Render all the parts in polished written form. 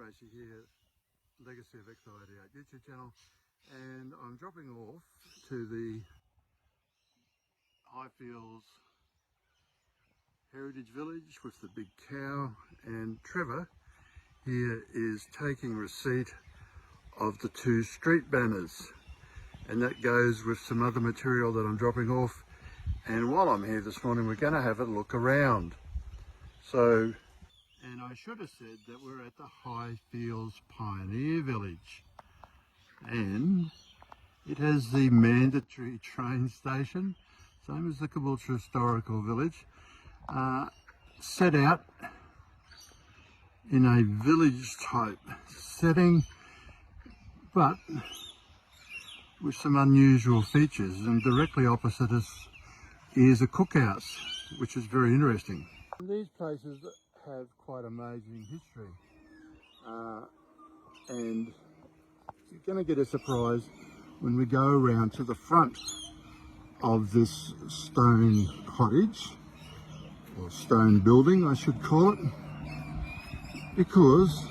Tracy here, Legacy of Expo 88 YouTube channel, and I'm dropping off to the Highfields Heritage Village with the big cow, and Trevor here is taking receipt of the 2 street banners, and that goes with some other material that I'm dropping off. And while I'm here this morning, we're going to have a look around. So, and I should have said that we're at the Highfields Pioneer Village, and it has the mandatory train station, same as the Caboolture Historical Village, set out in a village type setting, but with some unusual features. And directly opposite us is a cookhouse, which is very interesting. These places have quite amazing history, and you're going to get a surprise when we go around to the front of this stone cottage, or stone building I should call it, because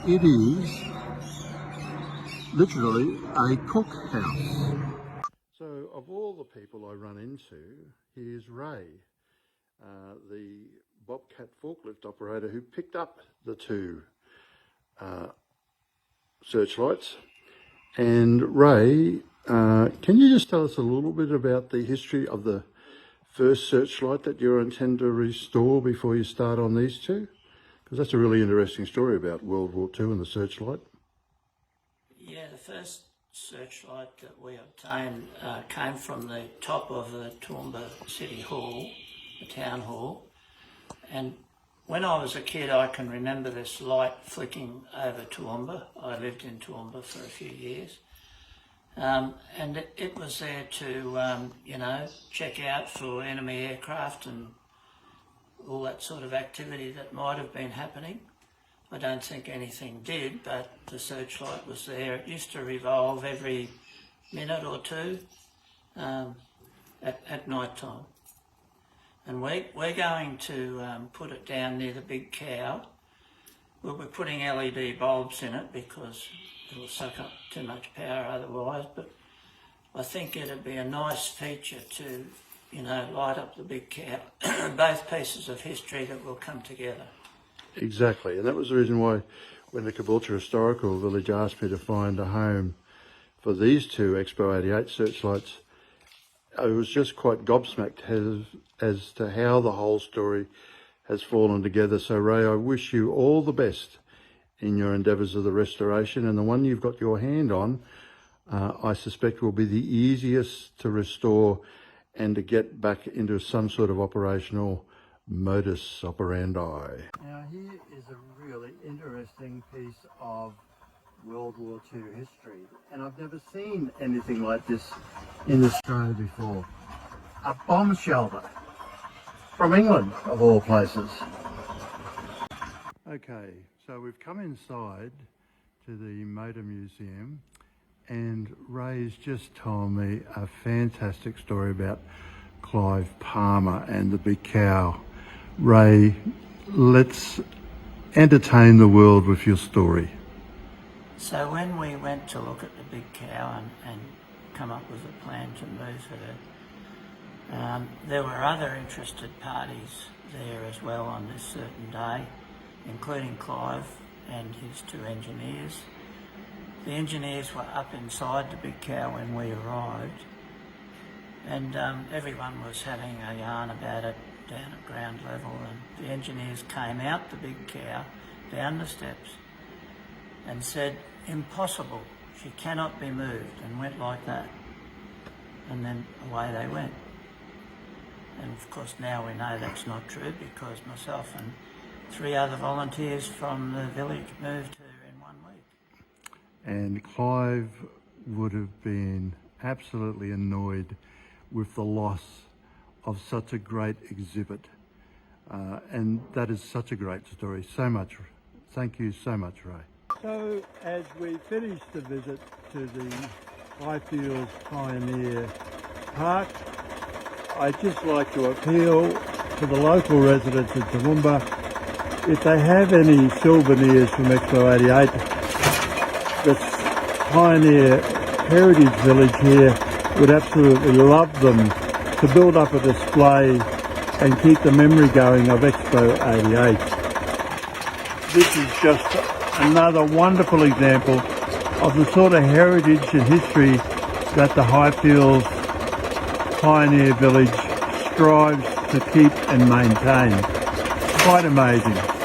it is literally a cookhouse. So of all the people I run into, here's Ray, the Bobcat forklift operator who picked up the 2 searchlights. And Ray, can you just tell us a little bit about the history of the first searchlight that you intend to restore before you start on these 2? Because that's a really interesting story about World War II and the searchlight. Yeah, the first searchlight that we obtained came from the top of the Toowoomba City Hall, the town hall. And when I was a kid, I can remember this light flicking over Toowoomba. I lived in Toowoomba for a few years. And it was there to, check out for enemy aircraft and all that sort of activity that might have been happening. I don't think anything did, but the searchlight was there. It used to revolve every minute or 2 at night time. And we're going to put it down near the big cow. We're putting LED bulbs in it because it will suck up too much power otherwise, but I think it'd be a nice feature to, light up the big cow. Both pieces of history that will come together. Exactly, and that was the reason why when the Caboolture Historical Village asked me to find a home for these 2 Expo 88 searchlights, I was just quite gobsmacked as to how the whole story has fallen together. So Ray, I wish you all the best in your endeavours of the restoration, and the one you've got your hand on, I suspect will be the easiest to restore and to get back into some sort of operational modus operandi. Now here is a really interesting piece of World War II history, and I've never seen anything like this in Australia before. A bomb shelter from England, of all places. Okay, so we've come inside to the Motor Museum, and Ray's just told me a fantastic story about Clive Palmer and the big cow. Ray, let's entertain the world with your story. So when we went to look at the big cow and come up with a plan to move her, there were other interested parties there as well on this certain day, including Clive and his 2 engineers. The engineers were up inside the big cow when we arrived, and everyone was having a yarn about it down at ground level, and the engineers came out the big cow down the steps and said, "Impossible, she cannot be moved," and went like that. And then away they went. And of course now we know that's not true, because myself and 3 other volunteers from the village moved her in 1 week. And Clive would have been absolutely annoyed with the loss of such a great exhibit. And that is such a great story. Thank you so much, Ray. So as we finish the visit to the Highfields Pioneer Park, I'd just like to appeal to the local residents of Toowoomba if they have any souvenirs from Expo 88, the Pioneer Heritage Village here would absolutely love them to build up a display and keep the memory going of Expo 88. This is just another wonderful example of the sort of heritage and history that the Highfields Pioneer Village strives to keep and maintain. Quite amazing.